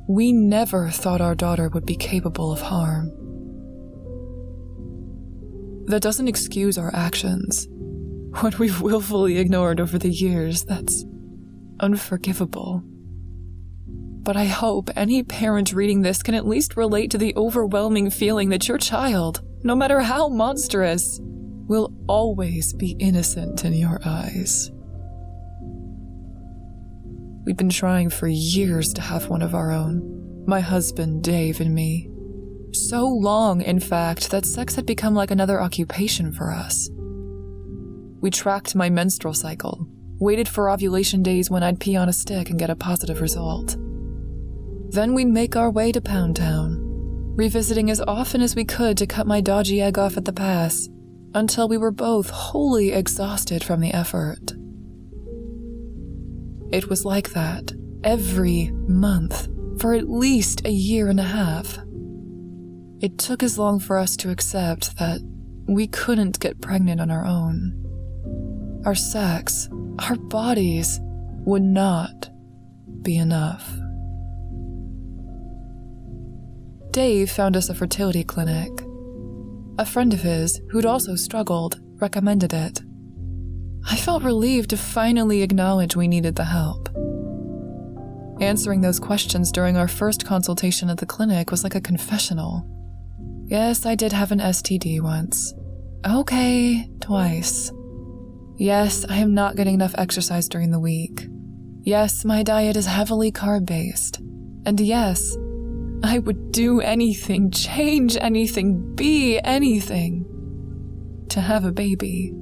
We never thought our daughter would be capable of harm. That doesn't excuse our actions. What we've willfully ignored over the years, that's unforgivable. But I hope any parent reading this can at least relate to the overwhelming feeling that your child, no matter how monstrous, will always be innocent in your eyes. We've been trying for years to have one of our own, my husband, Dave, and me. So long, in fact, that sex had become like another occupation for us. We tracked my menstrual cycle, waited for ovulation days when I'd pee on a stick and get a positive result. Then we'd make our way to Pound Town, revisiting as often as we could to cut my dodgy egg off at the pass, until we were both wholly exhausted from the effort. It was like that every month for at least a year and a half. It took as long for us to accept that we couldn't get pregnant on our own. Our sex, our bodies, would not be enough. Dave found us a fertility clinic. A friend of his, who'd also struggled, recommended it. I felt relieved to finally acknowledge we needed the help. Answering those questions during our first consultation at the clinic was like a confessional. Yes, I did have an STD once. Okay, twice. Yes, I am not getting enough exercise during the week. Yes, my diet is heavily carb-based. And yes, I would do anything, change anything, be anything to have a baby.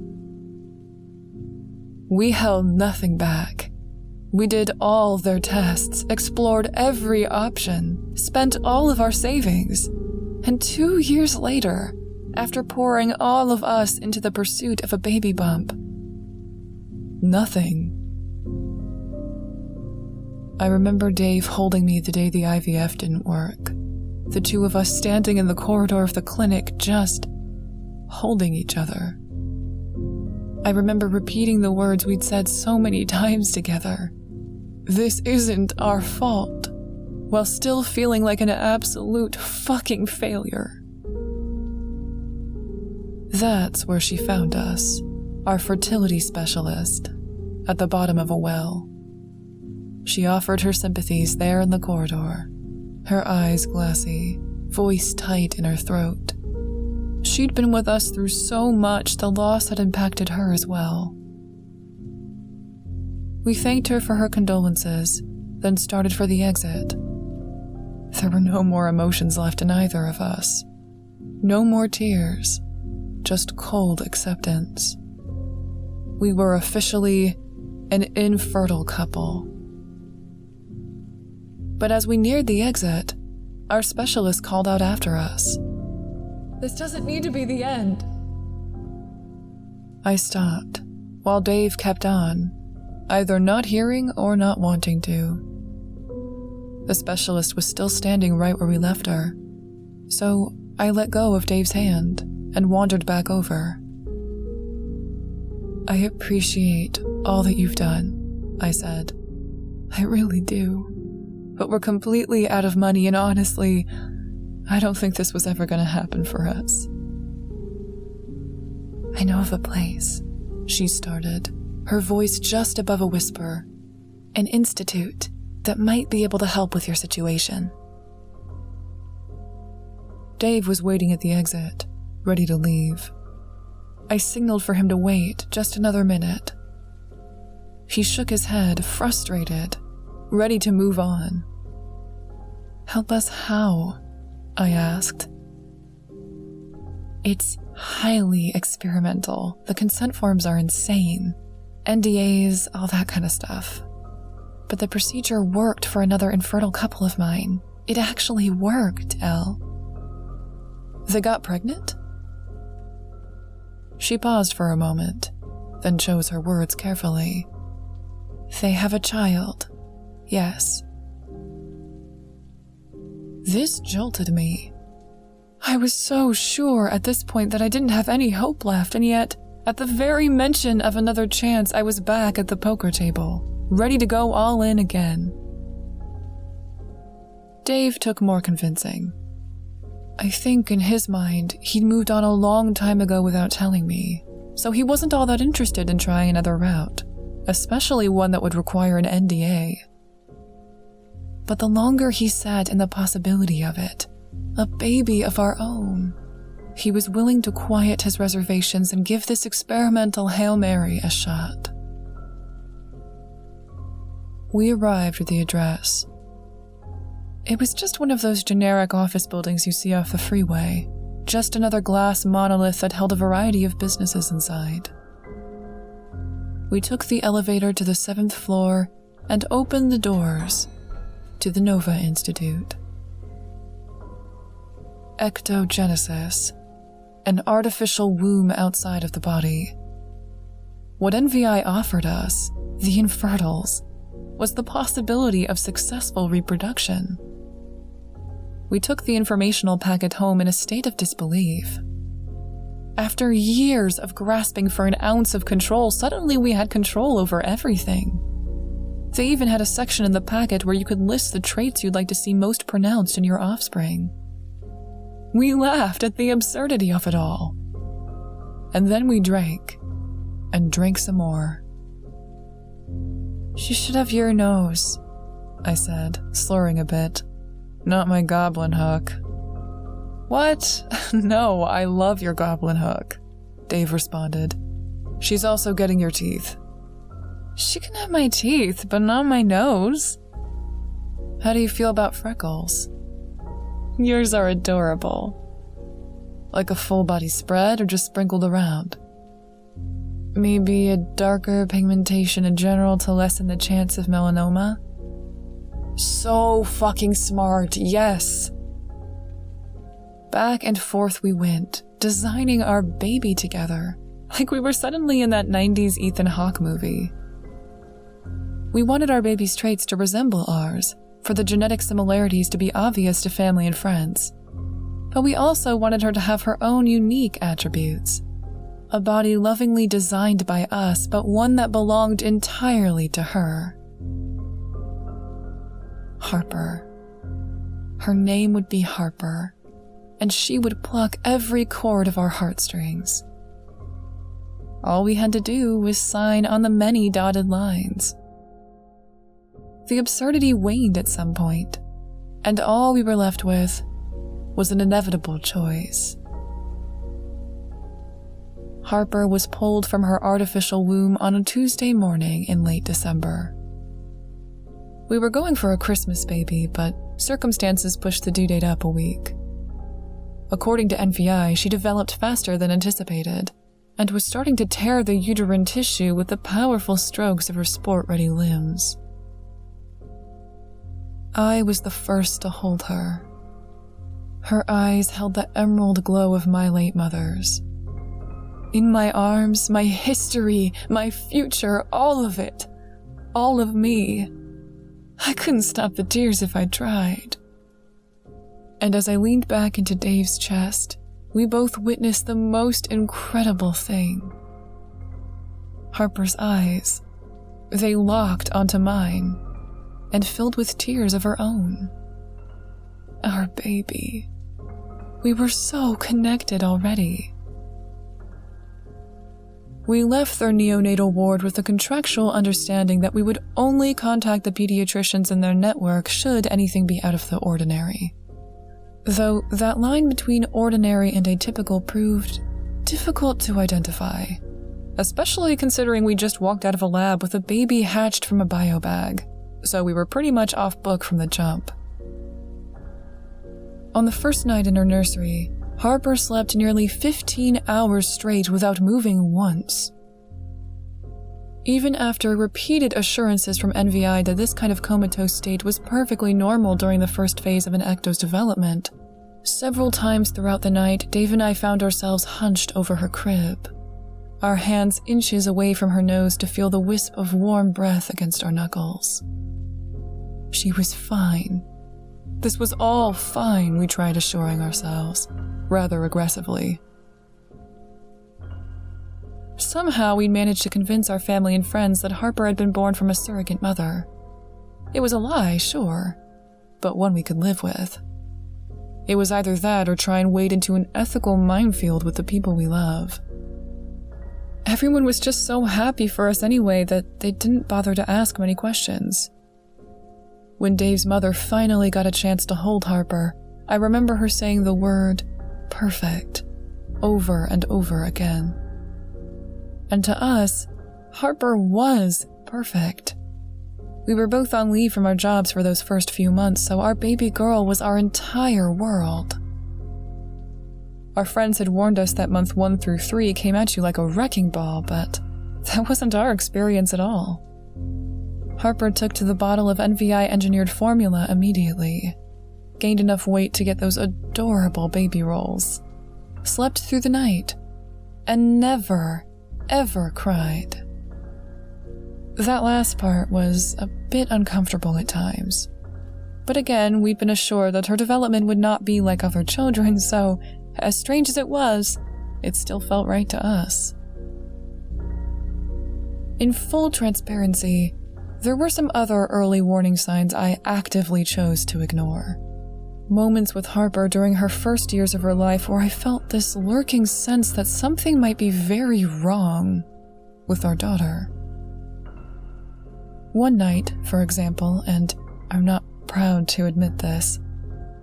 We held nothing back. We did all their tests, explored every option, spent all of our savings. And 2 years later, after pouring all of us into the pursuit of a baby bump, nothing. I remember Dave holding me the day the IVF didn't work. The two of us standing in the corridor of the clinic, just holding each other. I remember repeating the words we'd said so many times together. This isn't our fault, while still feeling like an absolute fucking failure. That's where she found us, our fertility specialist, at the bottom of a well. She offered her sympathies there in the corridor, her eyes glassy, voice tight in her throat. She'd been with us through so much the loss had impacted her as well. We thanked her for her condolences, then started for the exit. There were no more emotions left in either of us. No more tears, just cold acceptance. We were officially an infertile couple. But as we neared the exit, our specialist called out after us. This doesn't need to be the end. I stopped, while Dave kept on, either not hearing or not wanting to. The specialist was still standing right where we left her, so I let go of Dave's hand and wandered back over. I appreciate all that you've done, I said. I really do. But we're completely out of money, and honestly, I don't think this was ever going to happen for us. I know of a place, she started, her voice just above a whisper. An institute that might be able to help with your situation. Dave was waiting at the exit, ready to leave. I signaled for him to wait just another minute. He shook his head, frustrated, ready to move on. Help us how? I asked. It's highly experimental. The consent forms are insane. NDAs, all that kind of stuff. But the procedure worked for another infertile couple of mine. It actually worked, Elle. They got pregnant? She paused for a moment, then chose her words carefully. They have a child, yes. This jolted me. I was so sure at this point that I didn't have any hope left, and yet, at the very mention of another chance, I was back at the poker table, ready to go all in again. Dave took more convincing. I think in his mind, he'd moved on a long time ago without telling me, so he wasn't all that interested in trying another route, especially one that would require an NDA. But the longer he sat in the possibility of it, a baby of our own, he was willing to quiet his reservations and give this experimental Hail Mary a shot. We arrived at the address. It was just one of those generic office buildings you see off the freeway, just another glass monolith that held a variety of businesses inside. We took the elevator to the 7th floor and opened the doors to the Nova Institute. Ectogenesis, an artificial womb outside of the body. What NVI offered us, the infertiles, was the possibility of successful reproduction. We took the informational packet home in a state of disbelief. After years of grasping for an ounce of control, suddenly we had control over everything. They even had a section in the packet where you could list the traits you'd like to see most pronounced in your offspring. We laughed at the absurdity of it all. And then we drank, and drank some more. "She should have your nose," I said, slurring a bit. "Not my goblin hook." "What? No, I love your goblin hook," Dave responded. "She's also getting your teeth." "She can have my teeth, but not my nose." "How do you feel about freckles?" "Yours are adorable." "Like a full body spread or just sprinkled around?" "Maybe a darker pigmentation in general to lessen the chance of melanoma." So fucking smart, yes. Back and forth we went, designing our baby together, like we were suddenly in that 90s Ethan Hawke movie. We wanted our baby's traits to resemble ours, for the genetic similarities to be obvious to family and friends. But we also wanted her to have her own unique attributes. A body lovingly designed by us, but one that belonged entirely to her. Harper. Her name would be Harper, and she would pluck every chord of our heartstrings. All we had to do was sign on the many dotted lines. The absurdity waned at some point, and all we were left with was an inevitable choice. Harper was pulled from her artificial womb on a Tuesday morning in late December. We were going for a Christmas baby, but circumstances pushed the due date up a week. According to NVI, she developed faster than anticipated, and was starting to tear the uterine tissue with the powerful strokes of her sport-ready limbs. I was the first to hold her. Her eyes held the emerald glow of my late mother's. In my arms, my history, my future, all of it. All of me. I couldn't stop the tears if I tried. And as I leaned back into Dave's chest, we both witnessed the most incredible thing. Harper's eyes, they locked onto mine, and filled with tears of her own. Our baby. We were so connected already. We left their neonatal ward with the contractual understanding that we would only contact the pediatricians in their network should anything be out of the ordinary. Though that line between ordinary and atypical proved difficult to identify, especially considering we just walked out of a lab with a baby hatched from a bio bag, so we were pretty much off book from the jump. On the first night in her nursery, Harper slept nearly 15 hours straight without moving once. Even after repeated assurances from NVI that this kind of comatose state was perfectly normal during the first phase of an ecto's development, several times throughout the night, Dave and I found ourselves hunched over her crib, our hands inches away from her nose to feel the wisp of warm breath against our knuckles. She was fine. This was all fine, we tried assuring ourselves, rather aggressively. Somehow we managed to convince our family and friends that Harper had been born from a surrogate mother. It was a lie, sure, but one we could live with. It was either that or try and wade into an ethical minefield with the people we love. Everyone was just so happy for us anyway that they didn't bother to ask many questions. When Dave's mother finally got a chance to hold Harper, I remember her saying the word perfect over and over again. And to us, Harper was perfect. We were both on leave from our jobs for those first few months, so our baby girl was our entire world. Our friends had warned us that month 1 through 3 came at you like a wrecking ball, but that wasn't our experience at all. Harper took to the bottle of NVI-engineered formula immediately, gained enough weight to get those adorable baby rolls, slept through the night, and never, ever cried. That last part was a bit uncomfortable at times. But again, we'd been assured that her development would not be like other children, so, as strange as it was, it still felt right to us. In full transparency, there were some other early warning signs I actively chose to ignore. Moments with Harper during her first years of her life where I felt this lurking sense that something might be very wrong with our daughter. One night, for example, and I'm not proud to admit this,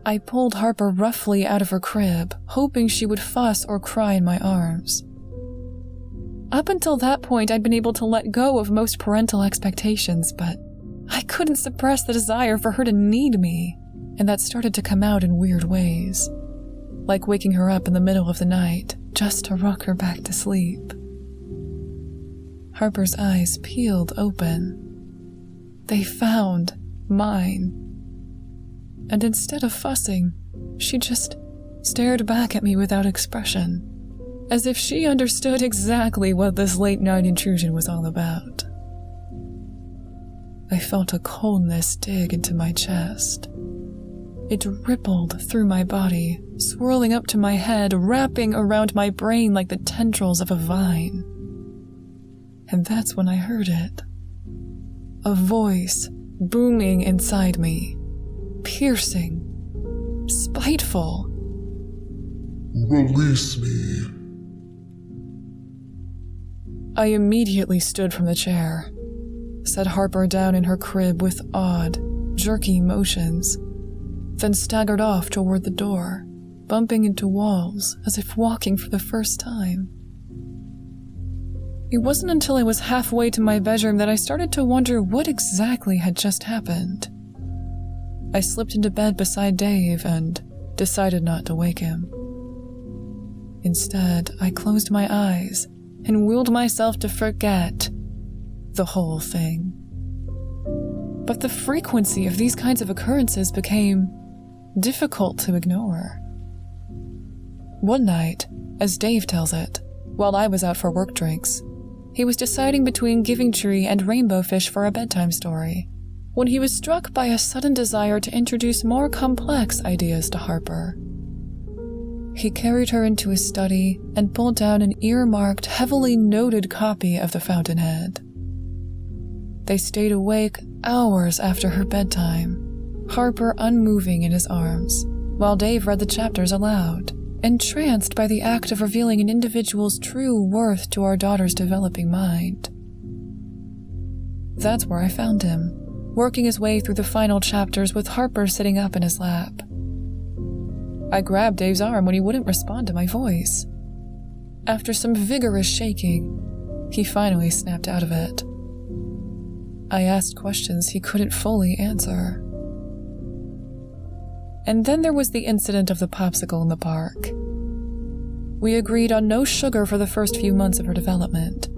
I pulled Harper roughly out of her crib, hoping she would fuss or cry in my arms. Up until that point, I'd been able to let go of most parental expectations, but I couldn't suppress the desire for her to need me, and that started to come out in weird ways, like waking her up in the middle of the night just to rock her back to sleep. Harper's eyes peeled open. They found mine. And instead of fussing, she just stared back at me without expression, as if she understood exactly what this late-night intrusion was all about. I felt a coldness dig into my chest. It rippled through my body, swirling up to my head, wrapping around my brain like the tendrils of a vine. And that's when I heard it. A voice booming inside me, piercing, spiteful. Release me. I immediately stood from the chair, set Harper down in her crib with odd, jerky motions, then staggered off toward the door, bumping into walls as if walking for the first time. It wasn't until I was halfway to my bedroom that I started to wonder what exactly had just happened. I slipped into bed beside Dave and decided not to wake him. Instead, I closed my eyes and willed myself to forget the whole thing. But the frequency of these kinds of occurrences became difficult to ignore. One night, as Dave tells it, while I was out for work drinks, he was deciding between Giving Tree and Rainbow Fish for a bedtime story, when he was struck by a sudden desire to introduce more complex ideas to Harper. He carried her into his study and pulled down an earmarked, heavily noted copy of The Fountainhead. They stayed awake hours after her bedtime, Harper unmoving in his arms, while Dave read the chapters aloud, entranced by the act of revealing an individual's true worth to our daughter's developing mind. That's where I found him, working his way through the final chapters with Harper sitting up in his lap. I grabbed Dave's arm when he wouldn't respond to my voice. After some vigorous shaking, he finally snapped out of it. I asked questions he couldn't fully answer. And then there was the incident of the popsicle in the park. We agreed on no sugar for the first few months of her development.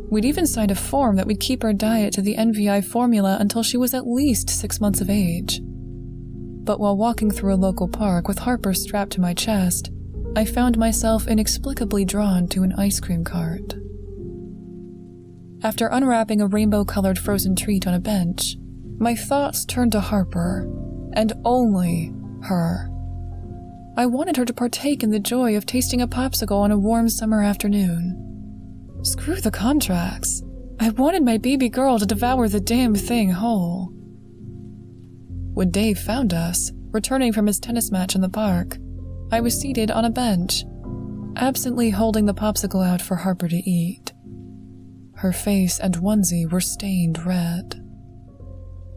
We'd even signed a form that would keep her diet to the NVI formula until she was at least 6 months of age. But while walking through a local park with Harper strapped to my chest, I found myself inexplicably drawn to an ice cream cart. After unwrapping a rainbow-colored frozen treat on a bench, my thoughts turned to Harper, and only her. I wanted her to partake in the joy of tasting a popsicle on a warm summer afternoon. Screw the contracts. I wanted my baby girl to devour the damn thing whole. When Dave found us, returning from his tennis match in the park, I was seated on a bench, absently holding the popsicle out for Harper to eat. Her face and onesie were stained red.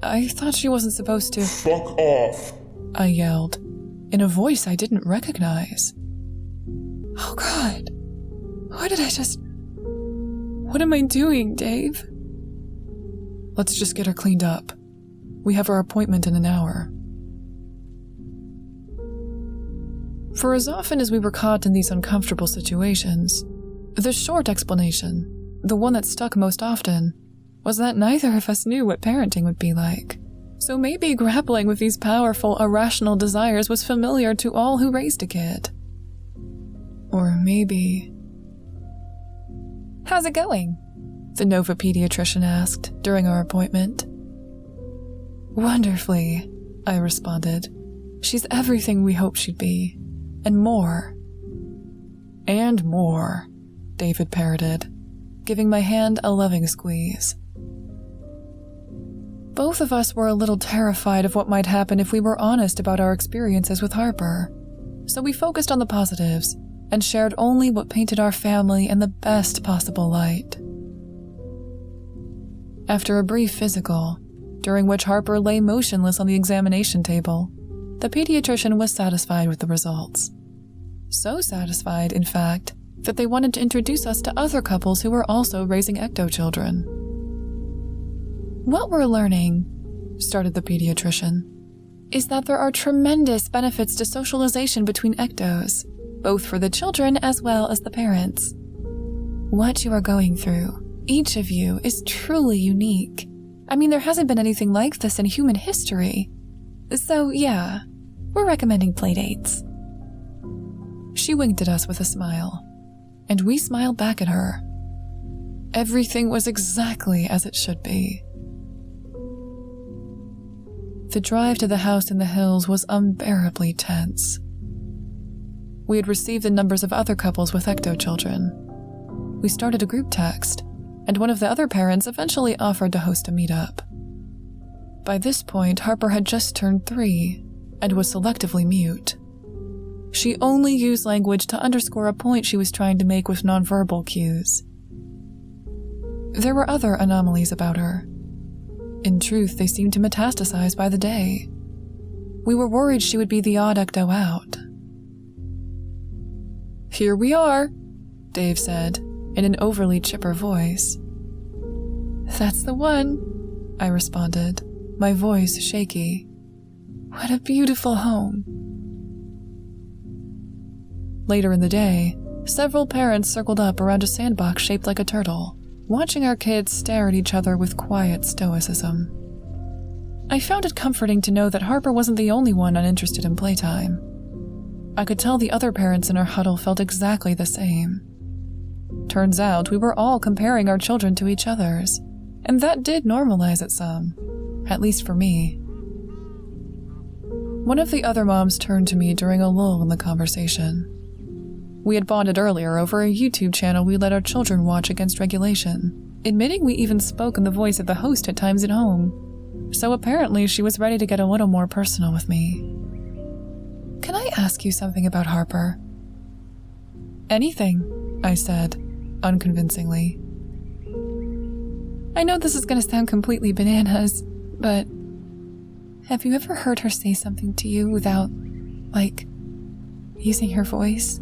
I thought she wasn't supposed to— "Fuck off!" I yelled, in a voice I didn't recognize. Oh God, what am I doing, Dave? Let's just get her cleaned up. We have our appointment in an hour. For as often as we were caught in these uncomfortable situations, the short explanation, the one that stuck most often, was that neither of us knew what parenting would be like. So maybe grappling with these powerful, irrational desires was familiar to all who raised a kid. Or maybe— "How's it going?" the Nova pediatrician asked during our appointment. "Wonderfully," I responded. "She's everything we hoped she'd be. And more." "And more," David parroted, giving my hand a loving squeeze. Both of us were a little terrified of what might happen if we were honest about our experiences with Harper, so we focused on the positives and shared only what painted our family in the best possible light. After a brief physical, during which Harper lay motionless on the examination table, the pediatrician was satisfied with the results. So satisfied, in fact, that they wanted to introduce us to other couples who were also raising ecto-children. "What we're learning," started the pediatrician, "is that there are tremendous benefits to socialization between ectos, both for the children as well as the parents. What you are going through, each of you, is truly unique. I mean, there hasn't been anything like this in human history. So yeah, we're recommending Playdates." She winked at us with a smile, and we smiled back at her. Everything was exactly as it should be. The drive to the house in the hills was unbearably tense. We had received the numbers of other couples with ecto-children. We started a group text, and one of the other parents eventually offered to host a meetup. By this point, Harper had just turned 3 and was selectively mute. She only used language to underscore a point she was trying to make with nonverbal cues. There were other anomalies about her. In truth, they seemed to metastasize by the day. We were worried she would be the odd ecto out. "Here we are," Dave said, in an overly chipper voice. "That's the one," I responded, my voice shaky. "What a beautiful home." Later in the day, several parents circled up around a sandbox shaped like a turtle, watching our kids stare at each other with quiet stoicism. I found it comforting to know that Harper wasn't the only one uninterested in playtime. I could tell the other parents in our huddle felt exactly the same. Turns out we were all comparing our children to each other's, and that did normalize it some, at least for me. One of the other moms turned to me during a lull in the conversation. We had bonded earlier over a YouTube channel we let our children watch against regulation, admitting we even spoke in the voice of the host at times at home, so apparently she was ready to get a little more personal with me. "Can I ask you something about Harper?" "Anything," I said, unconvincingly. "I know this is going to sound completely bananas, but have you ever heard her say something to you without, using her voice?"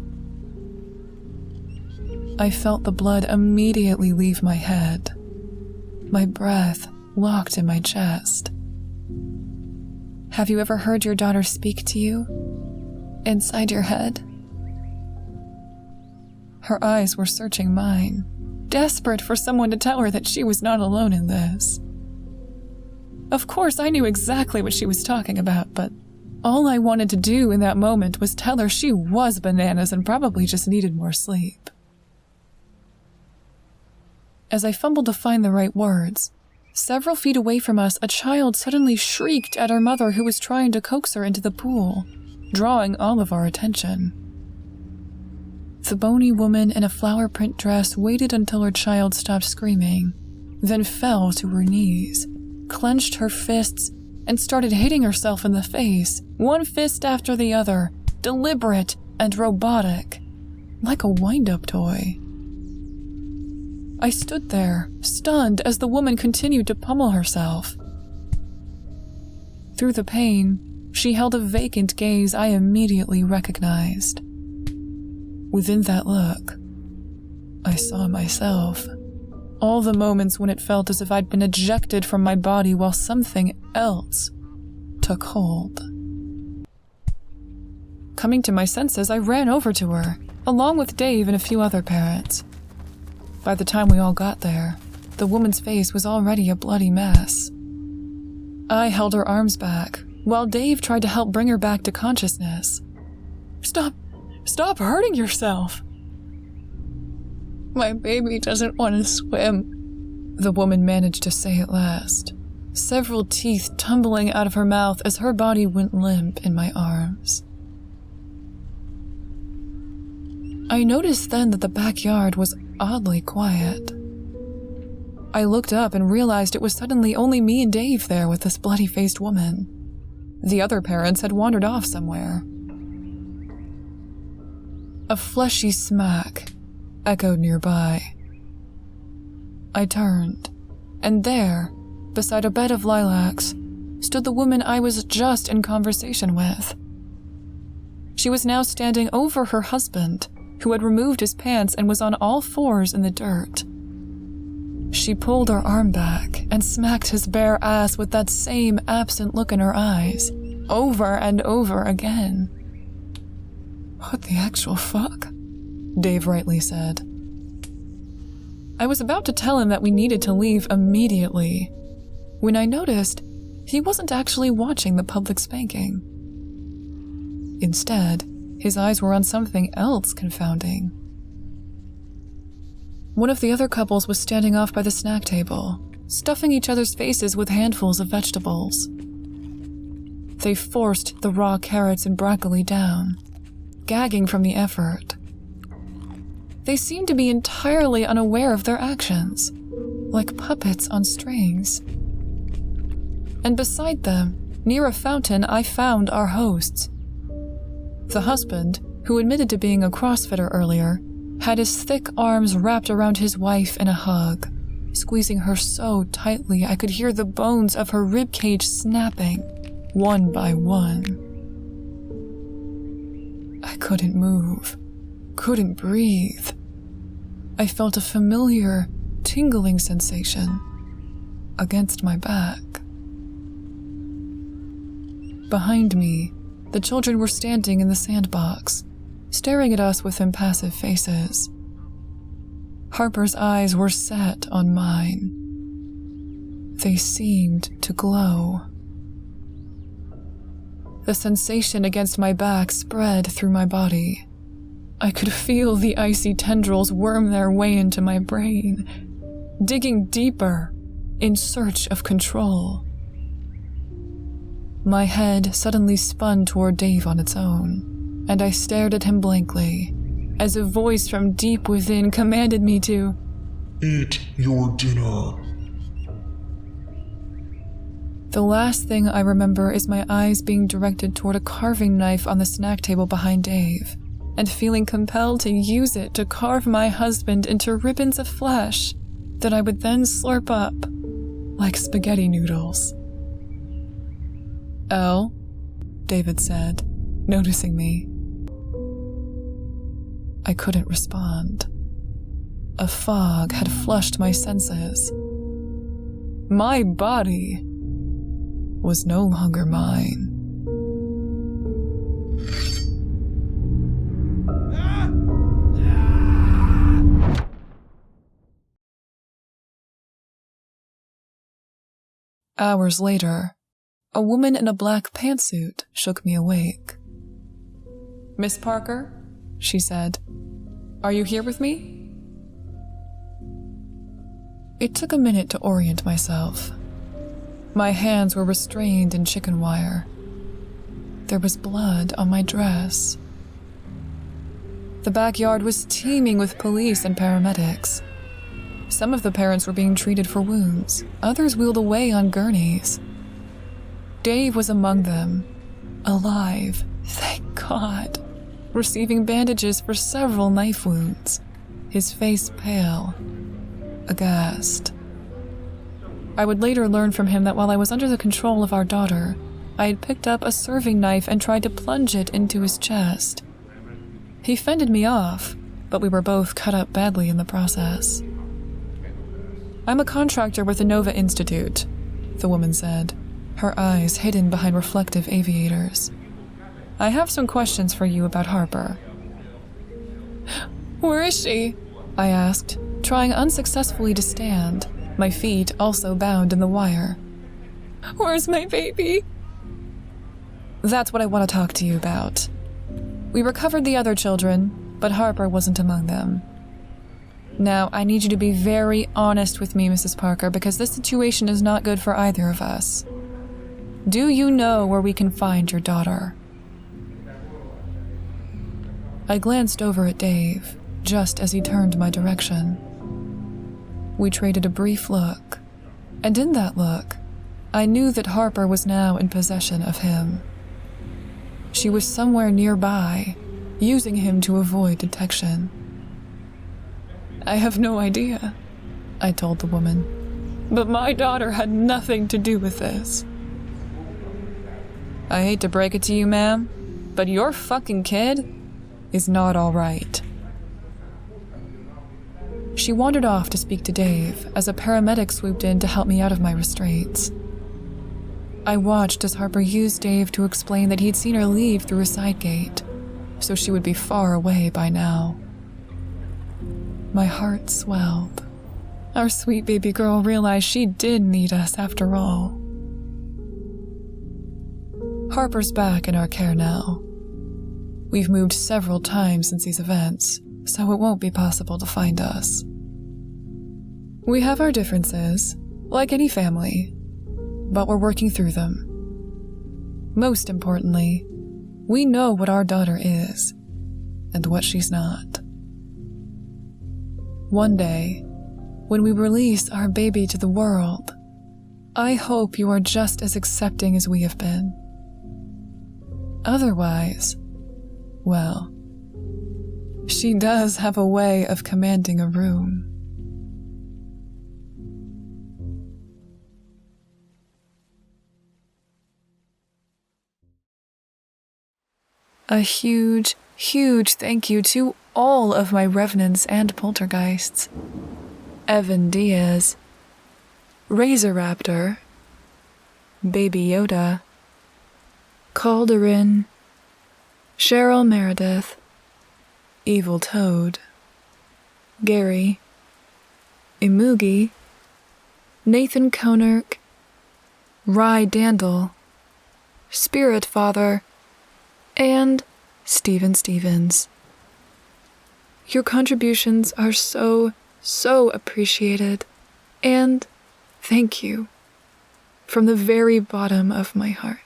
I felt the blood immediately leave my head. My breath locked in my chest. "Have you ever heard your daughter speak to you? Inside your head?" Her eyes were searching mine, desperate for someone to tell her that she was not alone in this. Of course, I knew exactly what she was talking about, but all I wanted to do in that moment was tell her she was bananas and probably just needed more sleep. As I fumbled to find the right words, several feet away from us, a child suddenly shrieked at her mother who was trying to coax her into the pool, drawing all of our attention. The bony woman in a flower print dress waited until her child stopped screaming, then fell to her knees, clenched her fists, and started hitting herself in the face, one fist after the other, deliberate and robotic, like a wind-up toy. I stood there, stunned, as the woman continued to pummel herself. Through the pain, she held a vacant gaze I immediately recognized. Within that look, I saw myself. All the moments when it felt as if I'd been ejected from my body while something else took hold. Coming to my senses, I ran over to her, along with Dave and a few other parents. By the time we all got there, the woman's face was already a bloody mess. I held her arms back, while Dave tried to help bring her back to consciousness. Stop hurting yourself! My baby doesn't want to swim, the woman managed to say at last, several teeth tumbling out of her mouth as her body went limp in my arms. I noticed then that the backyard was oddly quiet. I looked up and realized it was suddenly only me and Dave there with this bloody-faced woman. The other parents had wandered off somewhere. A fleshy smack echoed nearby. I turned, and there, beside a bed of lilacs, stood the woman I was just in conversation with. She was now standing over her husband, who had removed his pants and was on all fours in the dirt. She pulled her arm back and smacked his bare ass with that same absent look in her eyes, over and over again. "What the actual fuck?" Dave rightly said. I was about to tell him that we needed to leave immediately, when I noticed he wasn't actually watching the public spanking. Instead, his eyes were on something else confounding. One of the other couples was standing off by the snack table, stuffing each other's faces with handfuls of vegetables. They forced the raw carrots and broccoli down, gagging from the effort. They seemed to be entirely unaware of their actions, like puppets on strings. And beside them, near a fountain, I found our hosts. The husband, who admitted to being a CrossFitter earlier, had his thick arms wrapped around his wife in a hug, squeezing her so tightly I could hear the bones of her ribcage snapping, one by one. I couldn't move, couldn't breathe. I felt a familiar, tingling sensation against my back. Behind me, the children were standing in the sandbox, staring at us with impassive faces. Harper's eyes were set on mine. They seemed to glow. The sensation against my back spread through my body. I could feel the icy tendrils worm their way into my brain, digging deeper in search of control. My head suddenly spun toward Dave on its own, and I stared at him blankly, as a voice from deep within commanded me to eat your dinner. The last thing I remember is my eyes being directed toward a carving knife on the snack table behind Dave, and feeling compelled to use it to carve my husband into ribbons of flesh that I would then slurp up like spaghetti noodles. "Elle?" David said, noticing me. I couldn't respond. A fog had flushed my senses. My body was no longer mine. Hours later, a woman in a black pantsuit shook me awake. "Miss Parker?" she said. "Are you here with me?" It took a minute to orient myself. My hands were restrained in chicken wire. There was blood on my dress. The backyard was teeming with police and paramedics. Some of the parents were being treated for wounds, others wheeled away on gurneys. Dave was among them, alive, thank God, receiving bandages for several knife wounds, his face pale, aghast. I would later learn from him that while I was under the control of our daughter, I had picked up a serving knife and tried to plunge it into his chest. He fended me off, but we were both cut up badly in the process. "I'm a contractor with the Nova Institute," the woman said, her eyes hidden behind reflective aviators. "I have some questions for you about Harper." "Where is she?" I asked, trying unsuccessfully to stand, my feet also bound in the wire. "Where's my baby?" "That's what I want to talk to you about. We recovered the other children, but Harper wasn't among them. Now, I need you to be very honest with me, Mrs. Parker, because this situation is not good for either of us. Do you know where we can find your daughter?" I glanced over at Dave, just as he turned my direction. We traded a brief look, and in that look, I knew that Harper was now in possession of him. She was somewhere nearby, using him to avoid detection. "I have no idea," I told the woman, "but my daughter had nothing to do with this." "I hate to break it to you, ma'am, but your fucking kid is not all right." She wandered off to speak to Dave as a paramedic swooped in to help me out of my restraints. I watched as Harper used Dave to explain that he'd seen her leave through a side gate, so she would be far away by now. My heart swelled. Our sweet baby girl realized she did need us after all. Harper's back in our care now. We've moved several times since these events, so it won't be possible to find us. We have our differences, like any family, but we're working through them. Most importantly, we know what our daughter is and what she's not. One day, when we release our baby to the world, I hope you are just as accepting as we have been. Otherwise, well, she does have a way of commanding a room. A huge, huge thank you to all of my revenants and poltergeists. Evan Diaz, Razor Raptor, Baby Yoda, Calderin, Cheryl Meredith, Evil Toad, Gary, Imugi, Nathan Konerk, Rye Dandel, Spirit Father, and Steven Stevens. Your contributions are so appreciated, and thank you from the very bottom of my heart.